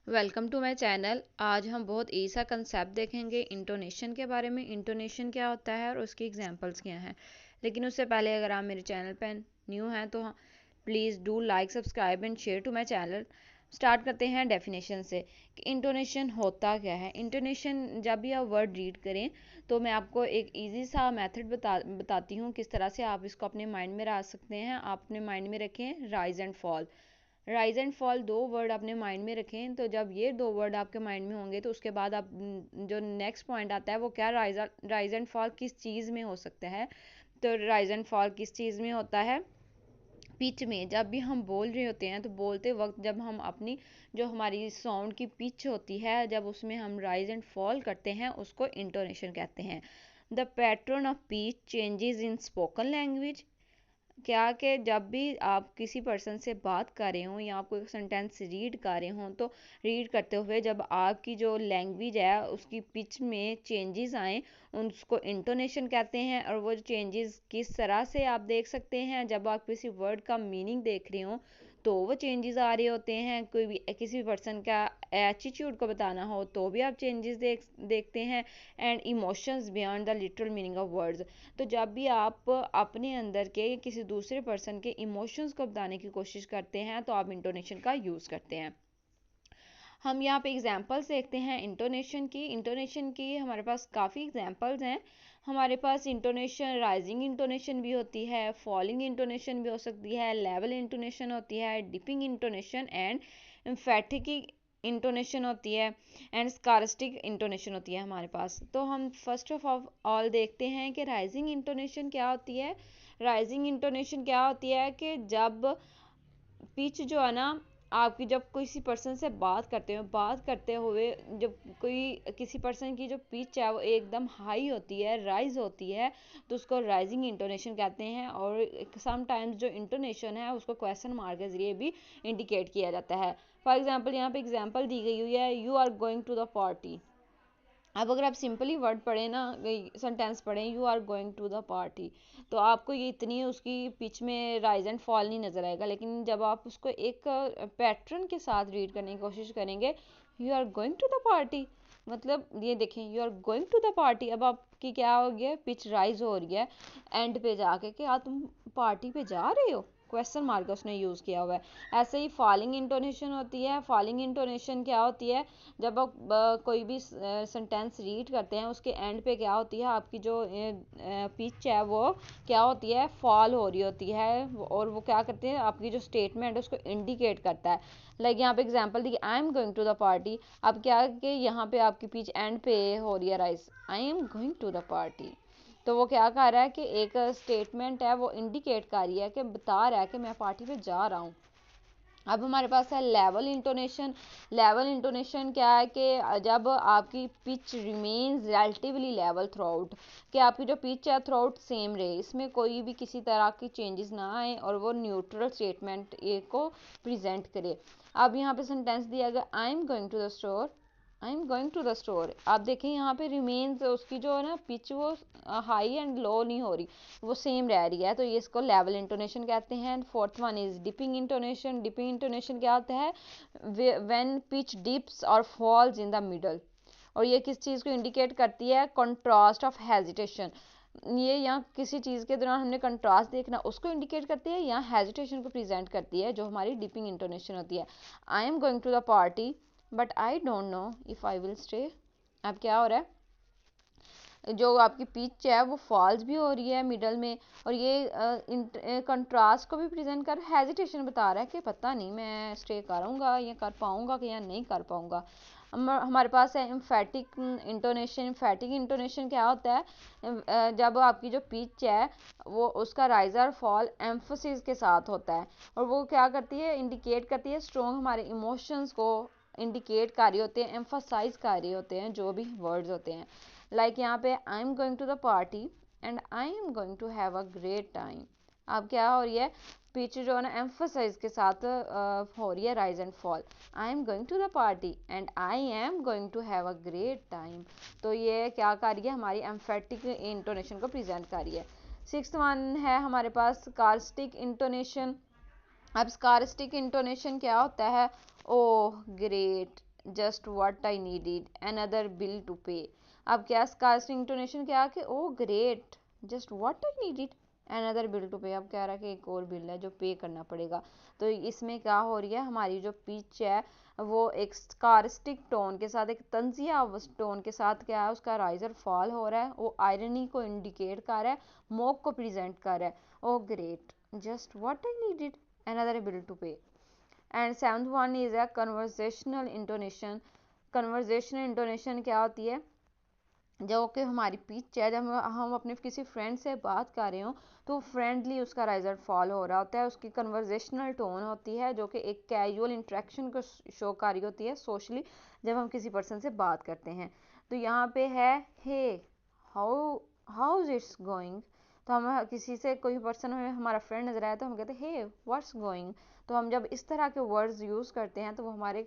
Welcome to my channel. आज हम बहुत ईजी सा कंसेप्ट देखेंगे इंटोनेशन के बारे में। इंटोनेशन क्या होता है और उसकी एग्जांपल्स क्या हैं। लेकिन उससे पहले अगर आप मेरे चैनल पर न्यू हैं तो please do like subscribe and share to my channel. Start करते हैं डेफिनेशन से कि इंटोनेशन होता क्या है। इंटोनेशन, जब भी आप वर्ड रीड करें तो मैं आपको एक ईजी सा मेथड बताती हूँ किस तरह से आप इसको अपने माइंड में रख सकते हैं। आप अपने माइंड में रखें rise and fall. Rise and fall दो वर्ड अपने माइंड में रखें। तो जब ये दो वर्ड आपके माइंड में होंगे तो उसके बाद आप जो नेक्स्ट पॉइंट आता है वो क्या, राइज एंड फॉल किस चीज़ में हो सकता है। तो राइज एंड फॉल किस चीज़ में होता है, पिच में। जब भी हम बोल रहे होते हैं तो बोलते वक्त जब हम अपनी जो हमारी साउंड की पिच होती है जब उसमें हम राइज एंड फॉल करते हैं उसको इंटोनेशन कहते हैं। The pattern of pitch changes in spoken language. क्या कि जब भी आप किसी पर्सन से बात कर रहे हो या आप कोई सेंटेंस रीड कर रहे हो तो रीड करते हुए जब आपकी जो लैंग्वेज है उसकी पिच में चेंजेस आए उसको इंटोनेशन कहते हैं। और वो चेंजेस किस तरह से आप देख सकते हैं, जब आप किसी वर्ड का मीनिंग देख रहे हो तो वो चेंजेस आ रहे होते हैं। कोई भी किसी पर्सन का एटीट्यूड को बताना हो तो भी आप चेंजेस देखते हैं। And emotions beyond the literal meaning of words. तो जब भी आप अपने अंदर के किसी दूसरे पर्सन के इमोशंस को बताने की कोशिश करते हैं तो आप इंटोनेशन का यूज़ करते हैं। हम यहाँ पे एग्जांपल्स देखते हैं इंटोनेशन की हमारे पास काफ़ी एग्जांपल्स हैं। हमारे पास इंटोनेशन, राइजिंग इंटोनेशन भी होती है, फॉलिंग इंटोनेशन भी हो सकती है, लेवल इंटोनेशन होती है, dipping intonation and emphatic intonation होती है, एंड स्कारिस्टिक इंटोनेशन होती है हमारे पास। तो हम फर्स्ट ऑफ ऑल देखते हैं कि राइजिंग इंटोनेशन क्या होती है। राइजिंग इंटोनेशन क्या होती है कि जब पिच जो है ना, आपकी जब किसी पर्सन से बात करते हुए जब कोई किसी पर्सन की जो पिच है वो एकदम हाई होती है, राइज होती है, तो उसको राइजिंग इंटोनेशन कहते हैं। और समटाइम्स जो इंटोनेशन है उसको क्वेश्चन मार्क के जरिए भी इंडिकेट किया जाता है। फॉर एग्जाम्पल यहाँ पे एग्जाम्पल दी गई हुई है, you are going to the party. अब अगर आप सिंपली वर्ड पढ़ें ना, सेंटेंस पढ़ें you are going to the party, तो आपको ये इतनी उसकी पिच में राइज एंड फॉल नहीं नज़र आएगा। लेकिन जब आप उसको एक पैटर्न के साथ रीड करने की कोशिश करेंगे, you are going to the party, मतलब ये देखें you are going to the party, अब आपकी क्या हो गया, पिच राइज हो रही है एंड पे जाके कि तुम पार्टी पे जा रहे हो, क्वेश्चन मार्क उसने यूज़ किया हुआ है। ऐसे ही फॉलिंग इंटोनेशन होती है। फॉलिंग इंटोनेशन क्या होती है, जब आप कोई भी सेंटेंस रीड करते हैं उसके एंड पे क्या होती है, आपकी जो पिच है वो क्या होती है, फॉल हो रही होती है। और वो क्या करते हैं, आपकी जो स्टेटमेंट है उसको इंडिकेट करता है। लाइक यहाँ पे एग्जांपल दी, I am going to the party. अब क्या कि यहाँ पे आपकी पिच एंड पे हो रही है rise, I am going to the party. तो वो क्या कर रहा है कि एक स्टेटमेंट है वो इंडिकेट कर रही है कि बता रहा है कि मैं पार्टी पे जा रहा हूँ। अब हमारे पास है लेवल इंटोनेशन। लेवल इंटोनेशन क्या है कि जब आपकी pitch remains relatively level through out, कि आपकी जो पिच है थ्रू आउट सेम रहे, इसमें कोई भी किसी तरह की चेंजेस ना आए और वो न्यूट्रल स्टेटमेंट को प्रेजेंट करे। अब यहाँ पे सेंटेंस दिया गया, I am going to the store, I am going to the store. आप देखें यहाँ पे रिमेन्स उसकी जो है ना पिच वो हाई एंड लो नहीं हो रही, वो सेम रह रही है, तो ये इसको लेवल इंटोनेशन कहते हैं। Fourth one is dipping intonation. Dipping intonation क्या होता है, व्हेन पिच डिप्स और फॉल्स इन द मिडल। और ये किस चीज़ को इंडिकेट करती है, कंट्रास्ट ऑफ हेजिटेशन। ये यहाँ किसी चीज़ के दौरान हमने कंट्रास्ट देखना उसको इंडिकेट करती है, यहाँ हेजिटेशन को प्रेजेंट करती है, जो हमारी डिपिंग इंटोनेशन होती है। I am going to the party but I don't know if I will stay. अब क्या हो रहा है, जो आपकी पिच है वो फॉल्स भी हो रही है मिडल में, और ये कंट्रास्ट को भी प्रेजेंट कर हेजिटेशन बता रहा है कि पता नहीं मैं स्टे करूँगा या कर पाऊँगा कि या नहीं कर पाऊँगा। हमारे पास है एम्फेटिक इंटोनेशन। एम्फेटिक इंटोनेशन क्या होता है, जब आपकी जो पिच है वो उसका राइजर फॉल एम्फोसिस के साथ होता है, और वो क्या करती है, इंडिकेट करती है स्ट्रॉन्ग हमारे इमोशंस को इंडिकेट कर रही होते हैं, एम्फोसाइज कर रहे होते हैं जो भी वर्ड्स होते हैं। लाइक यहाँ पे I am going to the party and I am going to have a great time. अब क्या हो रही है, पिच जो है ना एम्फोसाइज के साथ हो रही है rise and fall. I am going to the party and I am going to have a great time. तो ये क्या कर रही है, हमारी एम्फेटिक इंटोनेशन को प्रेजेंट कर रही है। सिक्स्थ वन है हमारे पास स्कारिस्टिक इंटोनेशन। अब स्कारिस्टिक इंटोनेशन क्या होता है, oh great, just what I needed, another bill to pay. अब क्या स्कार्सिटी इंटोनेशन क्या कि oh great, just what I needed, another bill to pay. अब कह रहा है कि एक और बिल है जो पे करना पड़ेगा। तो इसमें क्या हो रही है, हमारी जो पिच है वो एक स्कारिस्टिक टोन के साथ, एक तंजिया टोन के साथ क्या है उसका राइजर फॉल हो रहा है। वो आयरनी को इंडिकेट कर रहा है, मोक को प्रेजेंट कर रहा है। Oh great, just what I needed, another bill to pay. And seventh one is a conversational intonation. Conversational intonation क्या होती है, जो कि हमारी पिच है, जब हम अपने किसी फ्रेंड से बात कर रहे हो तो फ्रेंडली उसका राइजर फॉल हो रहा होता है। उसकी कन्वर्सेशनल टोन होती है जो कि एक कैजुअल इंटरेक्शन को शो कर रही होती है सोशली, जब हम किसी पर्सन से बात करते हैं। तो यहाँ पे है hey, how how is it's going. तो हम किसी से, कोई पर्सन हमें हमारा फ्रेंड नजर आया तो हम कहते हैं हे व्हाट्स गोइंग। तो हम जब इस तरह के वर्ड्स यूज़ करते हैं तो वो हमारे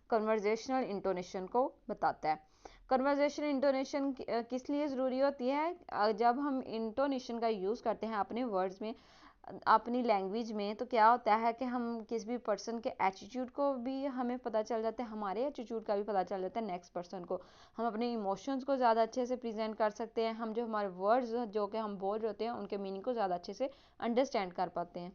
कन्वर्सेशनल इंटोनेशन को बताता है। कन्वर्सेशन इंटोनेशन किस लिए ज़रूरी होती है, जब हम इंटोनेशन का यूज़ करते हैं अपने वर्ड्स में, अपनी लैंग्वेज में, तो क्या होता है कि हम किसी भी पर्सन के एटीट्यूड को भी हमें पता चल जाता है, हमारे एटीट्यूड का भी पता चल जाता है नेक्स्ट पर्सन को। हम अपने इमोशंस को ज़्यादा अच्छे से प्रेजेंट कर सकते हैं। हम जो हमारे वर्ड्स जो कि हम बोल रहे होते हैं उनके मीनिंग को ज़्यादा अच्छे से अंडरस्टैंड कर पाते हैं।